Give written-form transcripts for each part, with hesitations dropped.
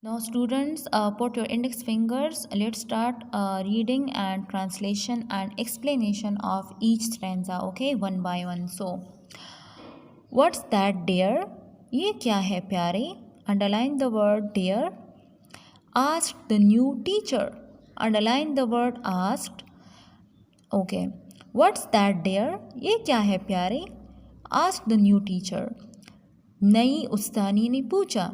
Now, students, put your index fingers. Let's start reading and translation and explanation of each stanza, okay, one by one. So, what's that, dear? ये क्या है प्यारे? Underline the word dear. Asked the new teacher. Underline the word asked. Okay. What's that, dear? ये क्या है प्यारे? Asked the new teacher. नई उस्तानी ने पूछा.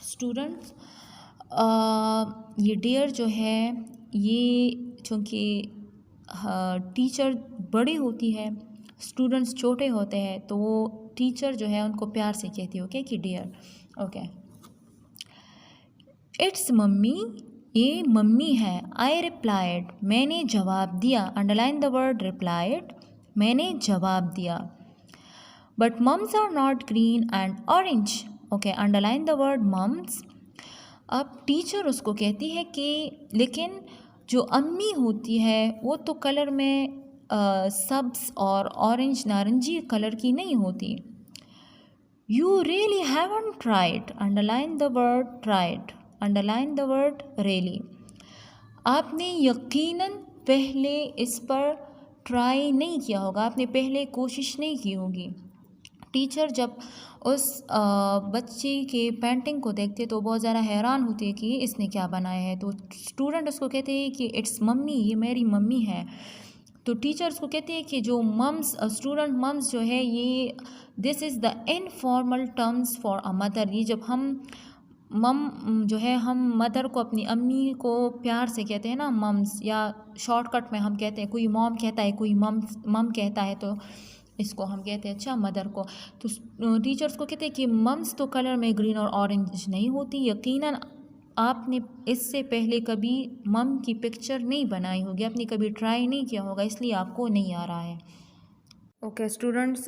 स्टूडेंट्स, ये डियर जो है ये चूँकि टीचर बड़ी होती है, स्टूडेंट्स छोटे होते हैं, तो वो टीचर जो है उनको प्यार से कहती है, ओके, कि डियर. ओके. It's mummy. ये मम्मी है. I replied. मैंने जवाब दिया. Underline the word replied. मैंने जवाब दिया. But mums are not green and orange. Okay, underline the word mums. अब टीचर उसको कहती है कि लेकिन जो अम्मी होती है वो तो कलर में सब्ज़ और ऑरेंज नारंगी कलर की नहीं होती. You really haven't tried. Underline the word tried. Underline the word really. आपने यकीनन पहले इस पर ट्राई नहीं किया होगा, आपने पहले कोशिश नहीं की होगी. टीचर जब उस बच्चे के पेंटिंग को देखते तो बहुत ज़्यादा हैरान होती है कि इसने क्या बनाया है. तो स्टूडेंट उसको कहते हैं कि इट्स मम्मी, ये मेरी मम्मी है. तो टीचर उसको कहते हैं कि जो मम्स, स्टूडेंट मम्स जो है ये this is the informal terms for a mother. ये जब हम मम जो है हम मदर को, अपनी अम्मी को प्यार से कहते हैं ना मम्स, या शॉर्टकट में हम कहते हैं, कोई मॉम कहता है, कोई मम कहता है, तो इसको हम कहते हैं अच्छा मदर को. तो टीचर्स को कहते हैं कि मम्स तो कलर में ग्रीन और ऑरेंज नहीं होती. यकीनन आपने इससे पहले कभी मम की पिक्चर नहीं बनाई होगी, आपने कभी ट्राई नहीं किया होगा, इसलिए आपको नहीं आ रहा है. Okay students,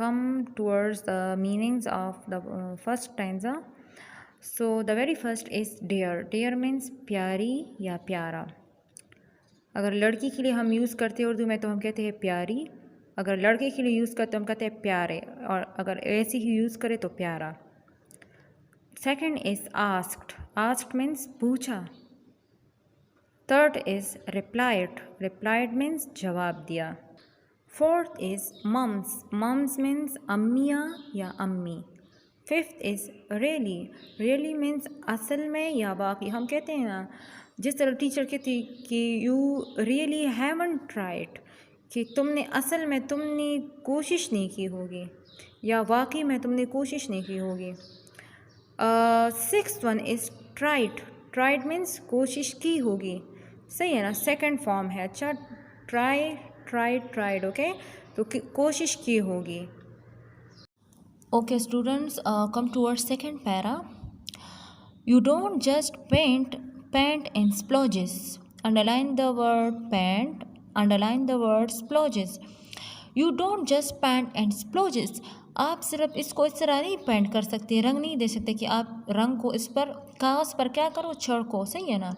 come towards the meanings of the first stanza. So the very first is dear. Dear means प्यारी या प्यारा. अगर लड़की के लिए हम यूज़ करते हैं उर्दू में तो हम कहते हैं प्यारी. अगर लड़के के लिए यूज़ करते हैं हम कहते हैं प्यारे, और अगर ऐसे ही यूज़ करें तो प्यारा. Second is asked. Asked means पूछा. Third is replied. Replied means जवाब दिया. Fourth is mums. Mums means अम्मियाँ या अम्मी. Fifth is really. Really means असल में या वाकई. हम कहते हैं ना, जिस तरह टीचर कहती कि यू रियली हैवंट ट्राइड, कि तुमने असल में तुमने कोशिश नहीं की होगी, या वाकई में तुमने कोशिश नहीं की होगी. Sixth one is tried. Tried means कोशिश की होगी. सही है ना, सेकंड फॉर्म है. अच्छा, ट्राई, ट्राइड, ट्राइड. ओके, तो कोशिश की होगी. Okay students, come towards second para. You don't just paint in splodges. Underline the word paint. Underline the word splodges. You don't just paint and splodges. आप सिर्फ इसको इस तरह नहीं पेंट कर सकते, रंग नहीं दे सकते कि आप रंग को इस पर कागज़ पर क्या करो, छिड़को. सही है ना.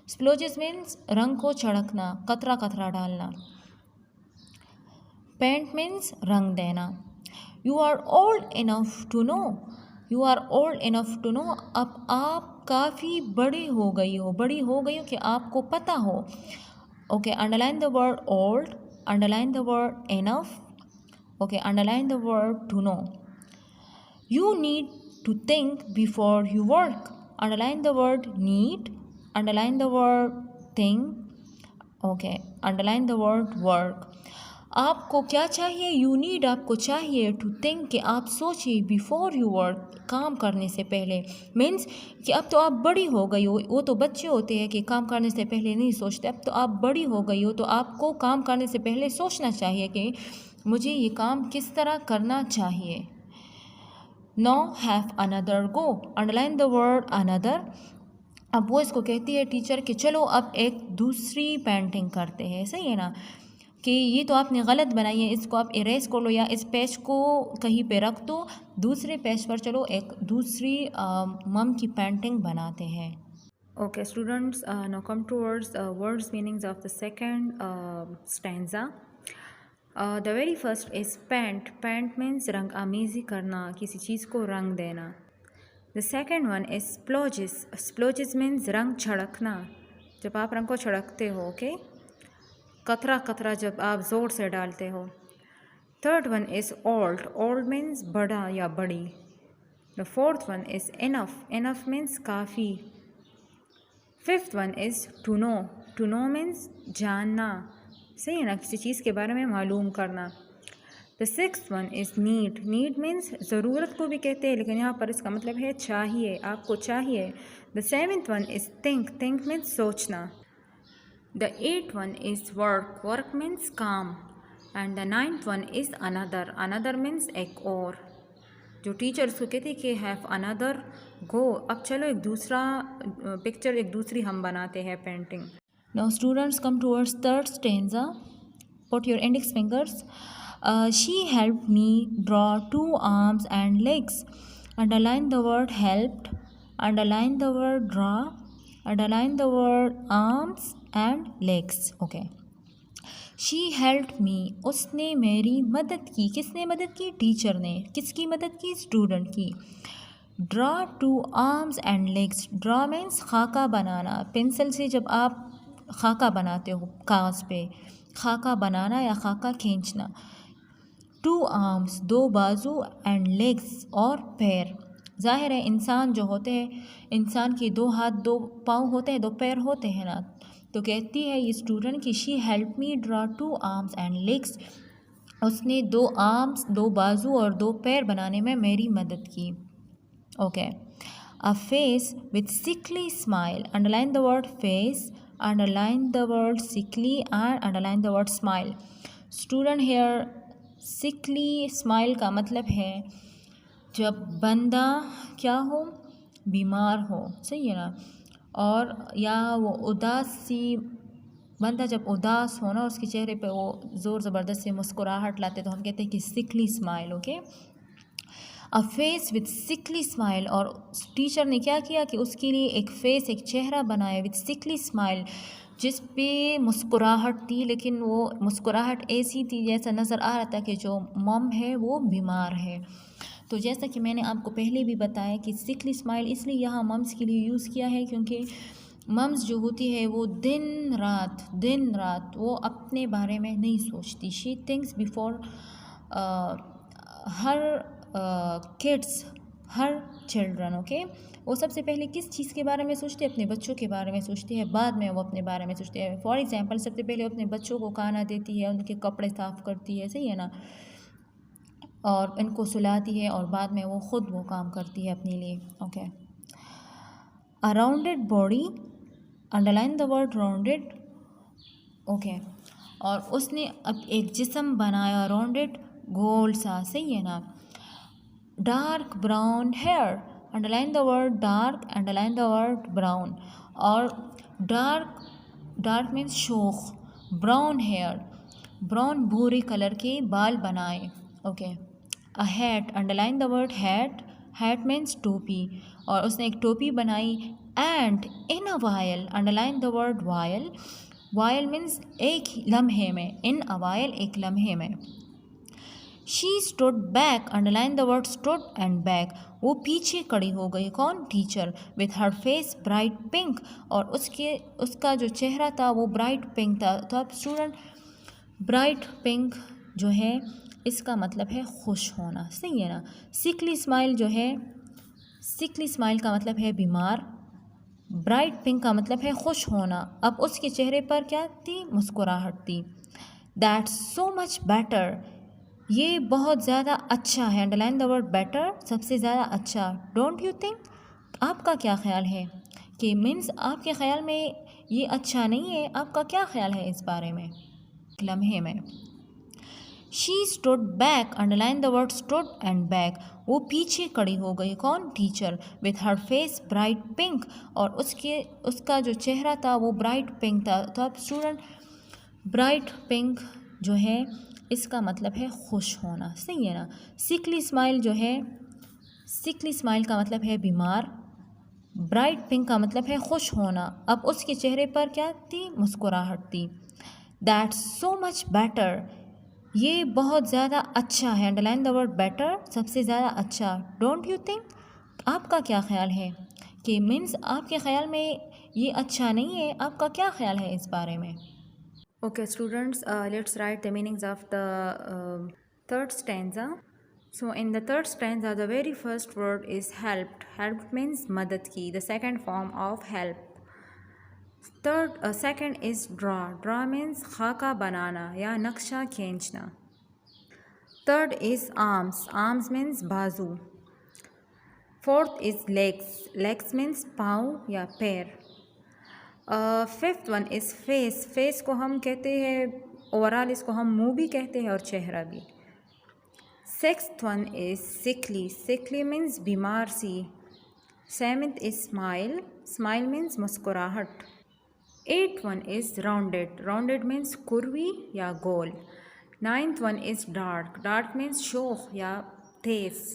स्प्लोजेस मीन्स रंग को छिड़कना, कतरा कतरा डालना. पेंट मीन्स रंग देना. You are old enough to know. You are old enough to know. अब आप काफ़ी बड़ी हो गई हो, बड़ी हो गई हो कि आपको पता हो. Okay, underline the word old. Underline the word enough. Okay, underline the word to know. You need to think before you work. Underline the word need. Underline the word think. Okay, underline the word work. आपको क्या चाहिए, you need, आपको चाहिए, to think, कि आप सोचिए, before you work, काम करने से पहले. मीन्स कि अब तो आप बड़ी हो गई हो. वो तो बच्चे होते हैं कि काम करने से पहले नहीं सोचते. अब तो आप बड़ी हो गई हो तो आपको काम करने से पहले सोचना चाहिए कि मुझे ये काम किस तरह करना चाहिए. No have another go. Underline the word another. अब वो इसको कहती है टीचर कि चलो अब एक दूसरी पेंटिंग करते हैं. सही है ना, कि ये तो आपने गलत बनाई है, इसको आप इरेज कर लो या इस पेज को कहीं पे रख दो, दूसरे पेज पर चलो एक दूसरी मम की पेंटिंग बनाते हैं. Okay students, now come towards words meanings of the second stanza. The very first is paint. Paint means रंग आमेज़ी करना, किसी चीज़ को रंग देना. The second one is splodges. Splodges means रंग छिड़कना, जब आप रंग को छिड़कते हो. ओके, कतरा कतरा जब आप ज़ोर से डालते हो. Third one is old. Old means बड़ा या बड़ी. The fourth one is enough. Enough means काफ़ी. Fifth one is to know. To know means जानना, सही है ना, किसी चीज़ के बारे में मालूम करना. The sixth one is need. Need means ज़रूरत को भी कहते हैं, लेकिन यहाँ पर इसका मतलब है चाहिए, आपको चाहिए. The seventh one is think. Think means सोचना. The eighth one is work. Work means काम. And the ninth one is another. Another means एक और. जो टीचर उसको कहते हैं कि हैव अनदर गो. अब चलो एक दूसरा पिक्चर, एक दूसरी हम बनाते हैं painting. Now students come towards third stanza. Put your index fingers. She helped me draw 2 arms and legs. Underline the word helped. Underline the word draw. Underline the word arms and legs. Okay. She helped me. उसने मेरी मदद की. किसने मदद की? Teacher ने. किसकी मदद की? स्टूडेंट की. Draw 2 arms and legs. Draw means खाका बनाना. पेंसिल से जब आप खाका बनाते हो कागज़ पे, खाका बनाना या खाका खींचना. 2 आर्म्स, 2 बाजू, एंड लेग्स और पैर. ज़ाहिर है इंसान जो होते हैं, इंसान के 2 हाथ 2 पाँव होते हैं, 2 पैर होते हैं ना. तो कहती है ये स्टूडेंट कि she help me draw 2 arms and legs. उसने 2 आर्म्स, 2 बाजू और 2 पैर बनाने में मेरी मदद की. Okay. A face with sickly smile. Underline the word face, underline the word sickly and underline the word smile. Student here, sickly smile का मतलब है जब बंदा क्या हो, बीमार हो, सही है ना. और या वो उदास सी, बंदा जब उदास हो ना, उसके चेहरे पे वो ज़ोर ज़बरदस्त से मुस्कुराहट लाते, तो हम कहते हैं कि sickly smile. Okay. A face with sickly smile. और टीचर ने क्या किया कि उसके लिए एक फेस, एक चेहरा बनाया विथ सिकली स्माइल, जिस पे मुस्कुराहट थी, लेकिन वो मुस्कुराहट ऐसी थी जैसा नज़र आ रहा था कि जो मम है वो बीमार है. तो जैसा कि मैंने आपको पहले भी बताया कि सिकली स्माइल इसलिए यहाँ मम्स के लिए यूज़ किया है क्योंकि मम्स जो होती है वो दिन रात वो अपने बारे में नहीं सोचती. She thinks before her kids, her children. Okay. वो सबसे पहले किस चीज़ के बारे में सोचते हैं? अपने बच्चों के बारे में सोचती है, बाद में वो अपने बारे में सोचते हैं. फॉर एग्जांपल, सबसे पहले अपने बच्चों को खाना देती है, उनके कपड़े साफ़ करती है, सही है ना, और इनको सुलाती है, और बाद में वो ख़ुद वो काम करती है अपने लिए. Okay. A rounded body. Underline the word rounded. Okay. और उसने अब एक जिस्म बनाया राउंडेड, गोल सा, सही है ना. Dark brown hair. Underline the word dark, underline the word brown. और डार्क मीन्स शोख. ब्राउन हेयर, ब्राउन भूरे कलर के बाल बनाए. Okay. A hat. Underline the word hat. Hat means टोपी, और उसने एक टोपी बनाई. And in a while. Underline the word while. While means एक लम्हे में. इन अ वायल, एक लम्हे में. She stood back. Underline the word stood and back. वो पीछे खड़ी हो गई. कौन? Teacher. With her face bright pink. और उसका जो चेहरा था वो ब्राइट पिंक था. तो अब स्टूडेंट, ब्राइट पिंक जो है इसका मतलब है खुश होना, सही है ना. सिकली स्माइल जो है, सिकली स्माइल का मतलब है बीमार. ब्राइट पिंक का मतलब है खुश होना. अब उसके चेहरे पर क्या थी? मुस्कुराहट थी. That's so much better. ये बहुत ज़्यादा अच्छा है. अंडरलाइन द वर्ड बेटर, सबसे ज़्यादा अच्छा. Don't you think? आपका क्या ख्याल है? कि मीन्स आपके ख्याल में ये अच्छा नहीं है. आपका क्या ख्याल है इस बारे में? लम्हे में. She stood back. Underline the word stood and back. वो पीछे खड़ी हो गई. कौन? Teacher. With her face bright pink. और उसका जो चेहरा था वो ब्राइट पिंक था. तो अब स्टूडेंट, ब्राइट पिंक जो है इसका मतलब है खुश होना, सही है ना. सिकली स्माइल जो है, सिकली स्माइल का मतलब है बीमार. ब्राइट पिंक का मतलब है खुश होना. अब उसके चेहरे पर क्या थी? मुस्कुराहट थी. That's so much better. ये बहुत ज़्यादा अच्छा है. अंडरलाइन द वर्ड बेटर, सबसे ज़्यादा अच्छा. Don't you think? आपका क्या ख्याल है कि मीन्स आपके ख्याल में ये अच्छा नहीं है, आपका क्या ख्याल है इस बारे में? Okay, students, let's write the meanings of the third stanza. So, in the third stanza, the very first word is helped. Helped means madad ki, the second form of help. Second is draw. Draw means khaka banana ya naksha खींचना. Third is arms. Arms means bazu. Fourth is legs. Legs means पाँव या पैर. Fifth one is face. Face को हम कहते हैं, overall इसको हम मुंह भी कहते हैं और चेहरा भी. Sixth one is sickly. Sickly means बीमार सी. Seventh is smile. Smile means मुस्कुराहट. Eighth one is rounded. Rounded means curvy या गोल. Ninth one is dark. Dark means शोख या तेज.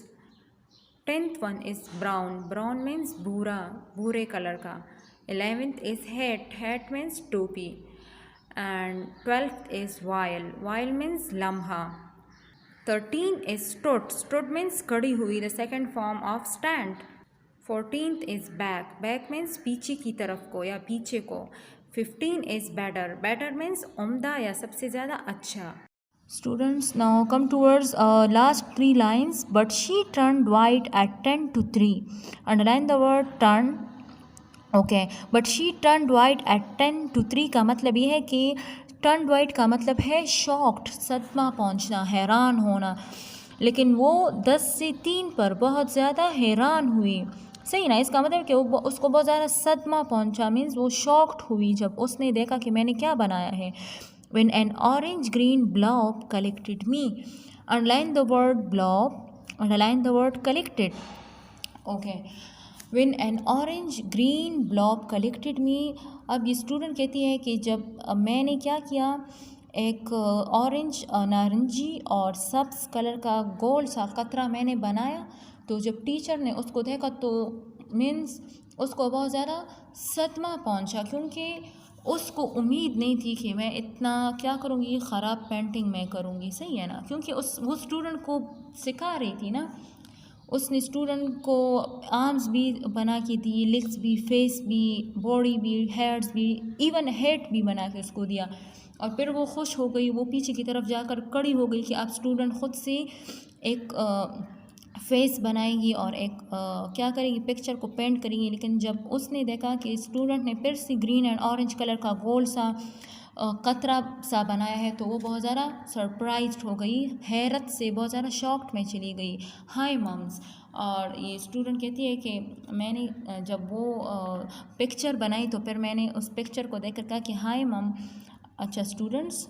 Tenth one is brown. Brown means भूरा, भूरे कलर का. 11th is hat. Hat means टोपी. And 12th is while. While means लम्हा. 13 is stood. Stood means खड़ी हुई, the second form of stand. 14th is back. Back means पीछे की तरफ को या पीछे को. 15 is better. Better means उम्दा या सबसे ज़्यादा अच्छा. Students, now come towards last 3 lines. But she turned white at 10 to 3. Underline the word turn. Okay, but she turn white at 10 to 3 का मतलब ये है कि टर्न वाइट का मतलब है शॉक्ड, सदमा पहुंचना, हैरान होना. लेकिन वो 10 से 3 पर बहुत ज़्यादा हैरान हुई. सही ना? इसका मतलब कि वो उसको बहुत ज़्यादा सदमा पहुंचा, मीन्स वो शॉक्ड हुई जब उसने देखा कि मैंने क्या बनाया है. When an orange green blob collected me. Underline the word blob, underline the word collected. Okay, When an orange green blob collected me. अब ये स्टूडेंट कहती है कि जब मैंने क्या किया, एक ऑरेंज नारंगी और सब्ज़ कलर का गोल सा कतरा मैंने बनाया. तो जब टीचर ने उसको देखा तो मीन्स उसको बहुत ज़्यादा सदमा पहुंचा, क्योंकि उसको उम्मीद नहीं थी कि मैं इतना क्या करूँगी, ख़राब पेंटिंग मैं करूँगी. सही है ना? क्योंकि वो स्टूडेंट को सिखा रही थी ना, उसने स्टूडेंट को आर्म्स भी बना के दी, लेग्स भी, फेस भी, बॉडी भी, हेड्स भी, इवन हेड भी बना के उसको दिया. और फिर वो खुश हो गई, वो पीछे की तरफ जाकर खड़ी हो गई कि अब स्टूडेंट ख़ुद से एक फेस बनाएगी और एक क्या करेगी, पिक्चर को पेंट करेगी. लेकिन जब उसने देखा कि स्टूडेंट ने फिर से ग्रीन एंड ऑरेंज कलर का गोल सा कतरा सा बनाया है, तो वो बहुत ज़्यादा सरप्राइज्ड हो गई, हैरत से बहुत ज़्यादा शॉक्ड में चली गई. हाय मम्स. और ये स्टूडेंट कहती है कि मैंने जब वो पिक्चर बनाई तो फिर मैंने उस पिक्चर को देखकर कहा कि हाय मम. अच्छा स्टूडेंट्स,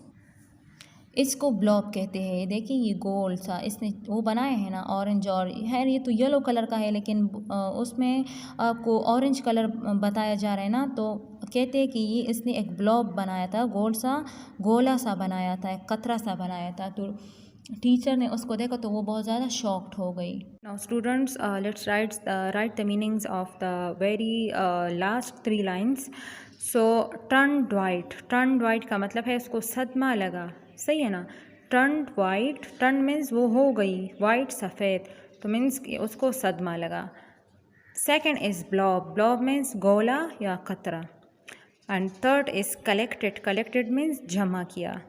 इसको ब्लॉब कहते हैं. देखिए ये गोल सा इसने वो बनाया है ना, ऑरेंज, और है ये तो येलो कलर का है, लेकिन उसमें आपको ऑरेंज कलर बताया जा रहा है ना. तो कहते हैं कि ये इसने एक ब्लॉब बनाया था, गोल सा, गोला सा बनाया था, एक कतरा सा बनाया था. तो टीचर ने उसको देखा तो वो बहुत ज़्यादा शॉक्ड हो गई. Now students, let's write the meanings of the very last 3 lines. So turn white. Turn white का मतलब है उसको सदमा लगा. सही है ना? टर्न वाइट, टर्न मीन्स वो हो गई, वाइट सफ़ेद, तो मीन्स उसको सदमा लगा. Second is blob. Blob means गोला या कतरा. And third is collected. Collected means जमा किया.